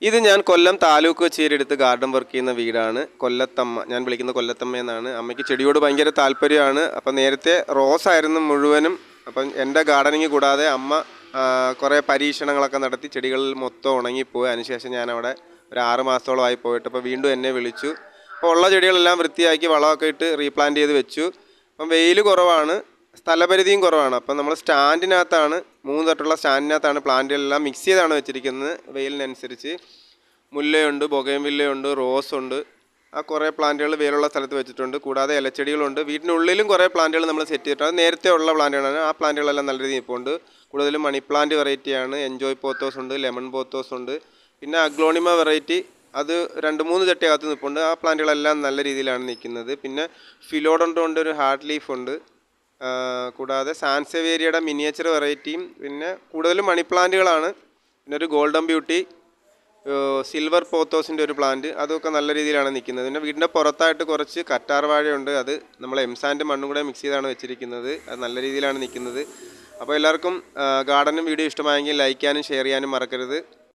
ഇത് ഞാൻ കൊല്ലം taluk കച്ചേരിയെടുത്ത് garden work ചെയ്യുന്ന വീടാണ്. കൊല്ലത്തമ്മ, ഞാൻ വിളിക്കുന്ന കൊല്ലത്തമ്മ എന്നാണ്. അമ്മയ്ക്ക് ചെടിയോട് ഭയങ്കര താല്പര്യമാണ്. അപ്പം നേരത്തെ റോസ് ആയിരുന്നു മുഴുവനും. അപ്പം എൻ്റെ ഗാർഡനിങ് കൂടാതെ അമ്മ കുറേ പരീക്ഷണങ്ങളൊക്കെ നടത്തി ചെടികളിൽ മൊത്തം ഉണങ്ങിപ്പോയി. അതിനുശേഷം ഞാനവിടെ ഒരു 6 മാസത്തോളമായി പോയിട്ട് അപ്പോൾ വീണ്ടും എന്നെ വിളിച്ചു. അപ്പോൾ ഉള്ള ചെടികളെല്ലാം വൃത്തിയാക്കി വളമൊക്കെ ഇട്ട് റീപ്ലാന്റ് ചെയ്ത് വെച്ചു. അപ്പം വെയിൽ കുറവാണ്, സ്ഥലപരിധിയും കുറവാണ്. അപ്പം നമ്മൾ സ്റ്റാൻഡിനകത്താണ്, 3 തട്ടുള്ള സ്റ്റാൻഡിനകത്താണ് പ്ലാന്റുകളെല്ലാം മിക്സ് ചെയ്താണ് വെച്ചിരിക്കുന്നത് വെയിലിനനുസരിച്ച്. മുല്ലയുണ്ട്, ബൊഗൈൻവില്ലയുണ്ട്, റോസുണ്ട്. ആ കുറേ പ്ലാന്റുകൾ വെയിലുള്ള സ്ഥലത്ത് വെച്ചിട്ടുണ്ട്. കൂടാതെ ഇലച്ചെടികളുണ്ട്. വീടിനുള്ളിലും കുറേ പ്ലാന്റുകൾ നമ്മൾ സെറ്റ് ചെയ്തിട്ടുണ്ട്. അത് നേരത്തെ ഉള്ള പ്ലാന്റുകളാണ്. ആ പ്ലാന്റുകളെല്ലാം നല്ല രീതിയിൽ ഇപ്പോൾ ഉണ്ട്. കൂടുതലും മണി പ്ലാന്റ് വെറൈറ്റിയാണ്. എൻജോയ് പോത്തോസ് ഉണ്ട്, ലെമൺ പോത്തോസ് ഉണ്ട്, പിന്നെ അഗ്ലോണിമ വെറൈറ്റി. അത് 2-3 ചട്ടിയകത്ത് നിൽപ്പുണ്ട്. ആ പ്ലാന്റുകളെല്ലാം നല്ല രീതിയിലാണ് നിൽക്കുന്നത്. പിന്നെ ഫിലോഡോണ്ട് ഒരു ഹാർട്ട് ലീഫ് ഉണ്ട്. കൂടാതെ സാൻസവേരിയയുടെ മിനിയേച്ചർ വെറൈറ്റിയും. പിന്നെ കൂടുതലും മണി പ്ലാന്റുകളാണ്. പിന്നെ ഒരു ഗോൾഡൻ ബ്യൂട്ടി, സിൽവർ പോത്തോസിൻ്റെ ഒരു പ്ലാന്റ്, അതൊക്കെ നല്ല രീതിയിലാണ് നിൽക്കുന്നത്. പിന്നെ വീടിൻ്റെ പുറത്തായിട്ട് കുറച്ച് കറ്റാർ വാഴയുണ്ട്. അത് നമ്മൾ എംസാൻഡ് മണ്ണും കൂടെ മിക്സ് ചെയ്താണ് വെച്ചിരിക്കുന്നത്. അത് നല്ല രീതിയിലാണ് നിൽക്കുന്നത്. അപ്പോൾ എല്ലാവർക്കും ഗാർഡനും വീഡിയോ ഇഷ്ടമായെങ്കിൽ ലൈക്ക് ചെയ്യാനും ഷെയർ ചെയ്യാനും മറക്കരുത്.